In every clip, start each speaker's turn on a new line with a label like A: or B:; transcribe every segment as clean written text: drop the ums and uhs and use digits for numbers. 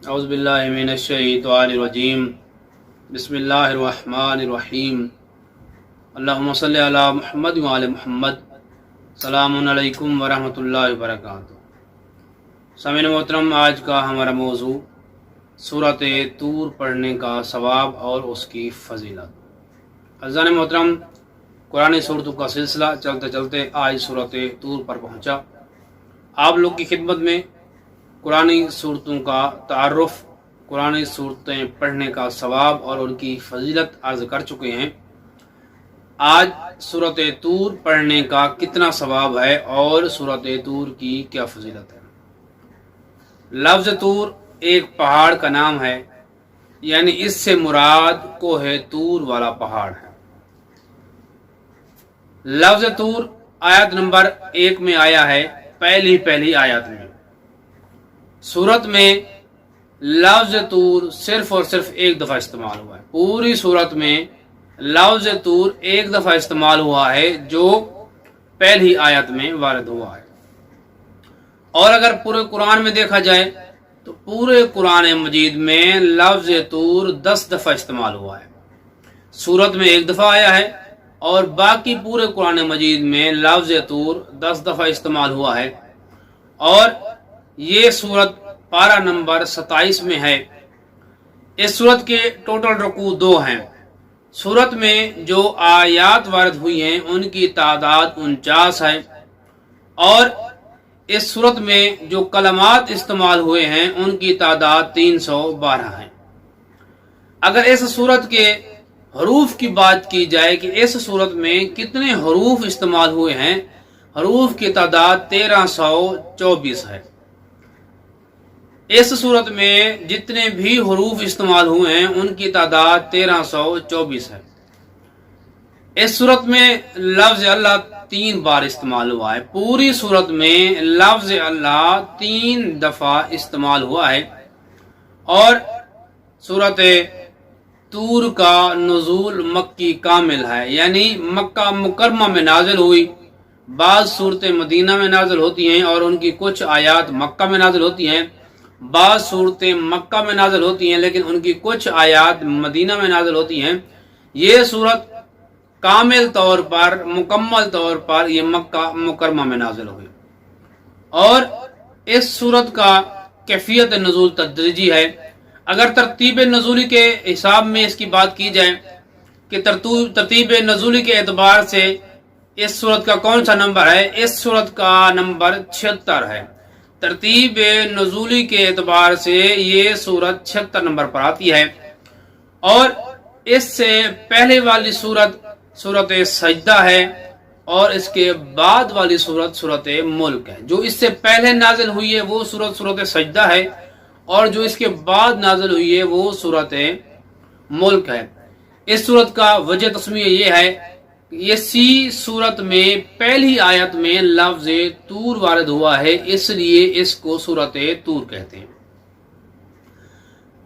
A: اعوذ باللہ من الشیطان الرجیم بسم اللہ الرحمن الرحیم اللہم صلی علی محمد وعلی محمد السلام علیکم ورحمۃ اللہ وبرکاتہ۔ سامعین محترم، آج کا ہمارا موضوع سورۃ طور پڑھنے کا ثواب اور اس کی فضیلت۔ عزیزان محترم، قرآن صورتوں کا سلسلہ چلتے چلتے آج سورۃ طور پر پہنچا۔ آپ لوگ کی خدمت میں قرآن صورتوں کا تعارف، قرآن صورتیں پڑھنے کا ثواب اور ان کی فضیلت عرض کر چکے ہیں۔ آج سورۃ طور پڑھنے کا کتنا ثواب ہے اور سورۃ طور کی کیا فضیلت ہے۔ لفظ طور ایک پہاڑ کا نام ہے، یعنی اس سے مراد کوہ طور والا پہاڑ ہے۔ لفظ طور آیت نمبر 1 میں آیا ہے، پہلی آیت میں۔ سورت میں لفظ طور صرف اور صرف ایک دفعہ استعمال ہوا ہے۔ پوری سورت میں لفظ طور ایک دفعہ استعمال ہوا ہے، جو پہلی آیت میں وارد ہوا ہے۔ اور اگر پورے قرآن میں دیکھا جائے تو پورے قرآن مجید میں لفظ طور 10 دفعہ استعمال ہوا ہے۔ سورت میں ایک دفعہ آیا ہے اور باقی پورے قرآن مجید میں لفظ طور 10 دفعہ استعمال ہوا ہے۔ اور یہ سورت پارہ نمبر 27 میں ہے۔ اس سورت کے ٹوٹل رکوع 2 ہیں۔ سورت میں جو آیات وارد ہوئی ہیں ان کی تعداد 49 ہے، اور اس سورت میں جو کلمات استعمال ہوئے ہیں ان کی تعداد 312 ہے۔ اگر اس سورت کے حروف کی بات کی جائے کہ اس سورت میں کتنے حروف استعمال ہوئے ہیں، حروف کی تعداد 1324 ہے۔ اس صورت میں جتنے بھی حروف استعمال ہوئے ہیں ان کی تعداد 1324 ہے۔ اس صورت میں لفظ اللہ 3 بار استعمال ہوا ہے۔ پوری صورت میں لفظ اللہ 3 دفعہ استعمال ہوا ہے۔ اور سورت طور کا نزول مکی کامل ہے، یعنی مکہ مکرمہ میں نازل ہوئی۔ بعض صورتیں مدینہ میں نازل ہوتی ہیں اور ان کی کچھ آیات مکہ میں نازل ہوتی ہیں، بعض صورتیں مکہ میں نازل ہوتی ہیں لیکن ان کی کچھ آیات مدینہ میں نازل ہوتی ہیں۔ یہ صورت کامل طور پر، مکمل طور پر یہ مکہ مکرمہ میں نازل ہوئی۔ اور اس صورت کا کیفیت نزول تدریجی ہے۔ اگر ترتیب نزولی کے حساب میں اس کی بات کی جائے کہ ترتیب نزولی کے اعتبار سے اس صورت کا کون سا نمبر ہے، اس صورت کا نمبر 76 ہے۔ ترتیب نزولی کے اعتبار سے یہ سورت 76 نمبر پر آتی ہے۔ اور اس سے پہلے والی سورت سجدہ ہے، اور اس کے بعد والی سورت ملک ہے۔ جو اس سے پہلے نازل ہوئی ہے وہ سورت سجدہ ہے، اور جو اس کے بعد نازل ہوئی ہے وہ سورت ملک ہے۔ اس سورت کا وجہ تسمیہ یہ ہے کہ اسی سورت میں پہلی آیت میں لفظ طور وارد ہوا ہے، اس لیے اس کو سورت طور کہتے ہیں۔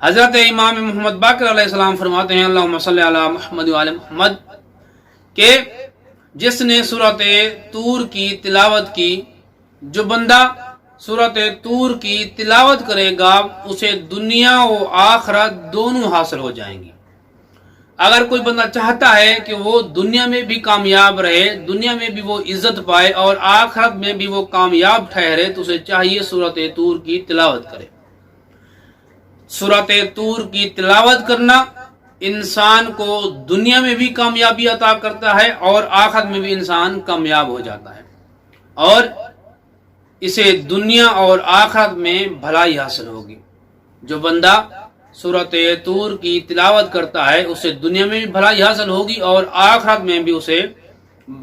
A: حضرت امام محمد باقر علیہ السلام فرماتے ہیں، اللہم صلی علی محمد وعلی محمد، کہ جس نے سورت طور کی تلاوت کی، جو بندہ سورت طور کی تلاوت کرے گا اسے دنیا و آخرت دونوں حاصل ہو جائیں گی۔ اگر کوئی بندہ چاہتا ہے کہ وہ دنیا میں بھی کامیاب رہے، دنیا میں بھی وہ عزت پائے اور آخرت میں بھی وہ کامیاب ٹھہرے، تو اسے چاہیے سورت طور کی تلاوت کرے۔ سورت طور کی تلاوت کرنا انسان کو دنیا میں بھی کامیابی عطا کرتا ہے اور آخرت میں بھی انسان کامیاب ہو جاتا ہے، اور اسے دنیا اور آخرت میں بھلائی حاصل ہوگی۔ جو بندہ سورت طور کی تلاوت کرتا ہے اسے دنیا میں بھی بھلائی حاصل ہوگی اور آخرت میں بھی اسے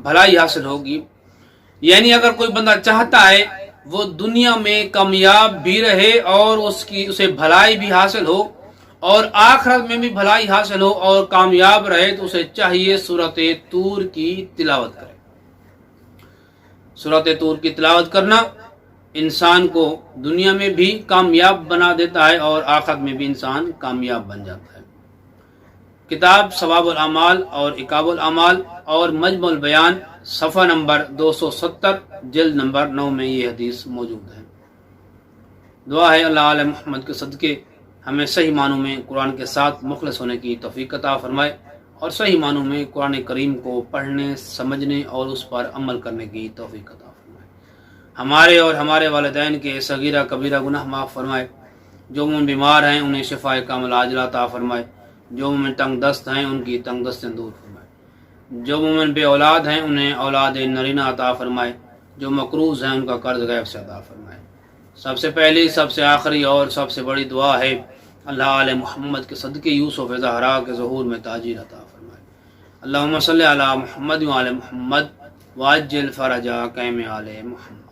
A: بھلائی حاصل ہوگی۔ یعنی اگر کوئی بندہ چاہتا ہے وہ دنیا میں کامیاب بھی رہے اور اسے بھلائی بھی حاصل ہو اور آخرت میں بھی بھلائی حاصل ہو اور کامیاب رہے، تو اسے چاہیے سورت طور کی تلاوت کرے۔ سورت طور کی تلاوت کرنا انسان کو دنیا میں بھی کامیاب بنا دیتا ہے اور آخرت میں بھی انسان کامیاب بن جاتا ہے۔ کتاب ثواب الاعمال اور عقاب الاعمال اور مجمع البیان صفحہ نمبر 270 جلد نمبر 9 میں یہ حدیث موجود ہے۔ دعا ہے اللہ علیہ محمد کے صدقے ہمیں صحیح معنوں میں قرآن کے ساتھ مخلص ہونے کی توفیق عطا فرمائے اور صحیح معنوں میں قرآن کریم کو پڑھنے، سمجھنے اور اس پر عمل کرنے کی توفیق عطا فرمائے۔ ہمارے اور ہمارے والدین کے صغیرہ کبیرہ گناہ معاف فرمائے۔ جو مومن بیمار ہیں انہیں شفاء کامل عاجلہ عطا فرمائے۔ جو مومن تنگ دست ہیں ان کی تنگ دستیں دور فرمائے۔ جو مومن بے اولاد ہیں انہیں اولاد نرینہ عطا فرمائے۔ جو مقروض ہیں ان کا قرض غیب سے عطا فرمائے۔ سب سے پہلی، سب سے آخری اور سب سے بڑی دعا ہے اللہ آل محمد کے صدقے یوسف زہرا کے ظہور میں تاجیل عطا فرمائے۔ اللہم صلی علی محمد و آل محمد وعجل فرجا قیم آل محمد۔